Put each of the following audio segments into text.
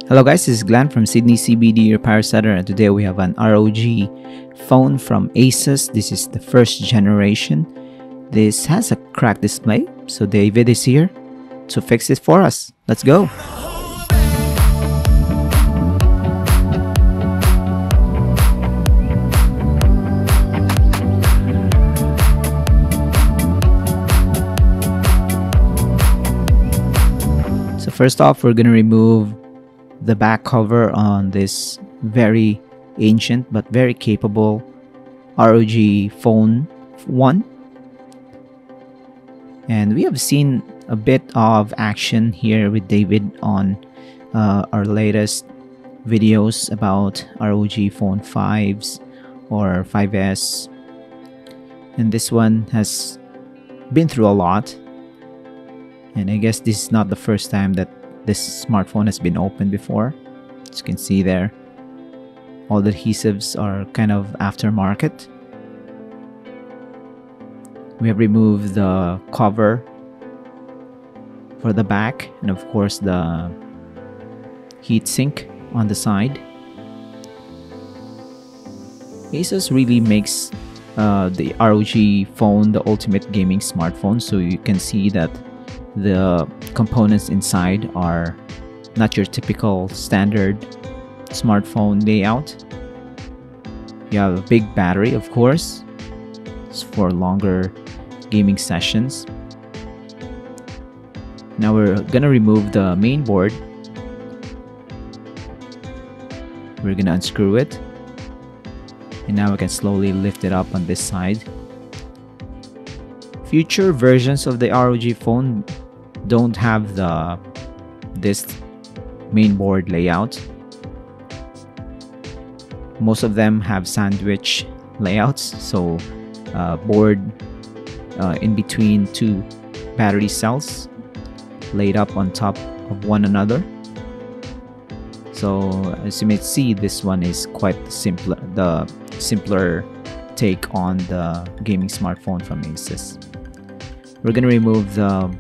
Hello guys, this is Glenn from Sydney CBD Repair Centre, and today we have an ROG phone from ASUS. This is the first generation. This has a cracked display, so David is here to fix it for us. Let's go! So first off, we're going to remove the back cover on this very ancient but very capable ROG Phone 1. And we have seen a bit of action here with David on our latest videos about ROG Phone 5s or 5S. And this one has been through a lot. And I guess this is not the first time that this smartphone has been opened before. As you can see there, all the adhesives are kind of aftermarket. We have removed the cover for the back and of course the heatsink on the side. ASUS really makes the ROG phone the ultimate gaming smartphone, so you can see that the components inside are not your typical standard smartphone layout. You have a big battery, of course. It's for longer gaming sessions. Now we're gonna remove the main board. We're gonna unscrew it. And now we can slowly lift it up on this side. Future versions of the ROG phone don't have this main board layout. Most of them have sandwich layouts, so board in between two battery cells laid up on top of one another. So as you may see, this one is quite the simpler take on the gaming smartphone from ASUS. We're gonna remove the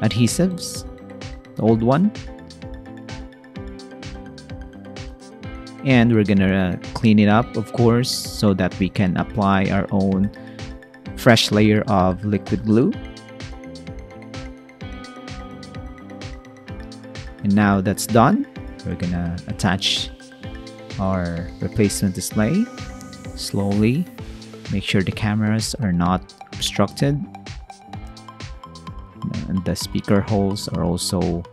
adhesives, the old one, and we're gonna clean it up, of course, so that we can apply our own fresh layer of liquid glue. And now that's done, we're gonna attach our replacement display slowly. Make sure the cameras are not obstructed. And the speaker holes are also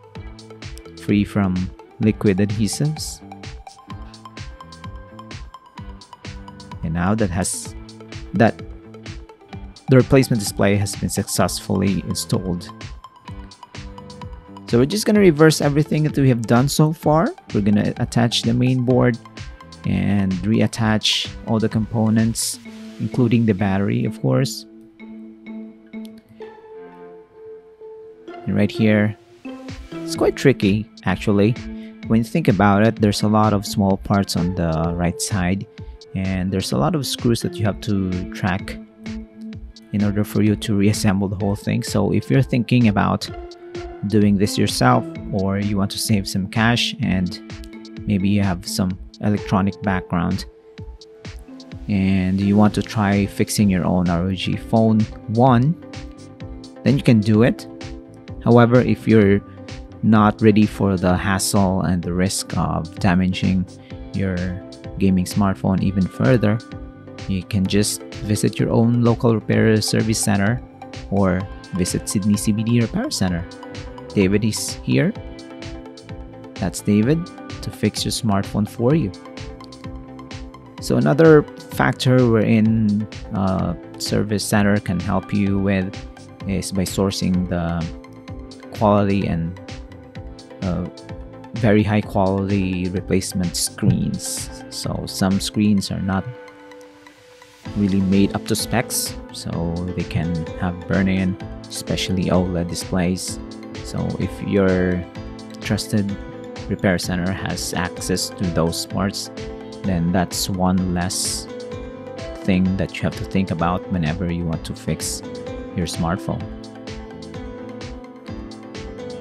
free from liquid adhesives. And now the replacement display has been successfully installed. So we're just going to reverse everything that we have done so far. We're going to attach the main board and reattach all the components, including the battery, of course. And right here, it's quite tricky actually. When you think about it, there's a lot of small parts on the right side, and there's a lot of screws that you have to track in order for you to reassemble the whole thing. So if you're thinking about doing this yourself, or you want to save some cash and maybe you have some electronic background and you want to try fixing your own ROG Phone 1, then you can do it. However, if you're not ready for the hassle and the risk of damaging your gaming smartphone even further, you can just visit your own local repair service center or visit Sydney CBD Repair Centre. David is here. That's David to fix your smartphone for you. So another factor wherein service center can help you with is by sourcing the quality and very high quality replacement screens. So some screens are not really made up to specs, so they can have burn-in, especially OLED displays. So if your trusted repair center has access to those parts, then that's one less thing that you have to think about whenever you want to fix your smartphone.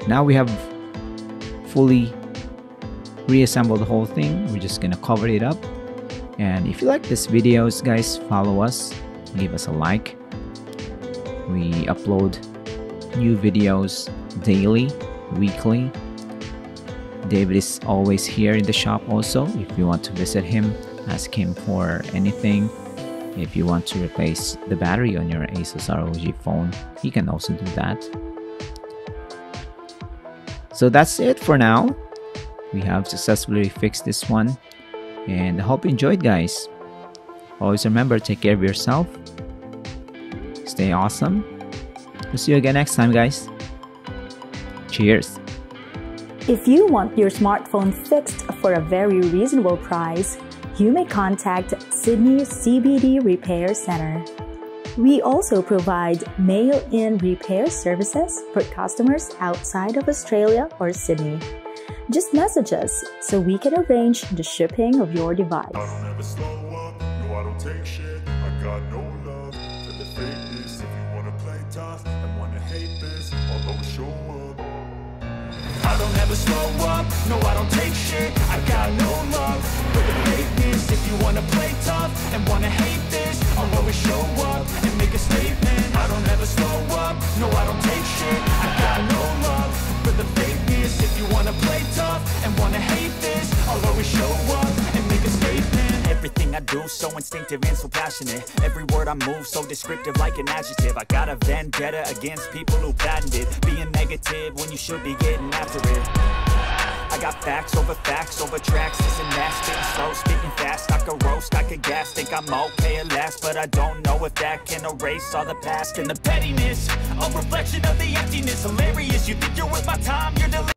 Now we have fully reassemble the whole thing. We're just gonna cover it up. And if you like this videos, guys, follow us, give us a like. We upload new videos daily, weekly. David is always here in the shop also. If you want to visit him, ask him for anything. If you want to replace the battery on your ASUS ROG phone, he can also do that. So that's it for now. We have successfully fixed this one, and I hope you enjoyed, guys. Always remember, take care of yourself. Stay awesome. We'll see you again next time, guys. Cheers. If you want your smartphone fixed for a very reasonable price, you may contact Sydney CBD Repair Centre. We also provide mail-in repair services for customers outside of Australia or Sydney. Just message us so we can arrange the shipping of your device. I don't ever slow up, no I don't take shit. I got no love for the fakeness. If you wanna play tough and wanna hate this, I'll always show up. I don't ever slow up, no I don't take shit. I got no love for the fakeness. If you wanna play tough and wanna hate this, I'll always show up and make a statement. I don't ever slow up, no I don't take shit. I got no love for the fakeness. If you wanna play tough and wanna hate this, I'll always show up and make a statement. Everything I do so instinctive and so passionate. Every word I move so descriptive like an adjective. I got a vendetta against people who patented being negative when you should be getting after it. I got facts over tracks, this and that. Spitting slow, speaking fast, I could roast, I could gas. Think I'm okay at last, but I don't know if that can erase all the past. And the pettiness, a reflection of the emptiness. Hilarious, you think you're worth my time, you're delirious.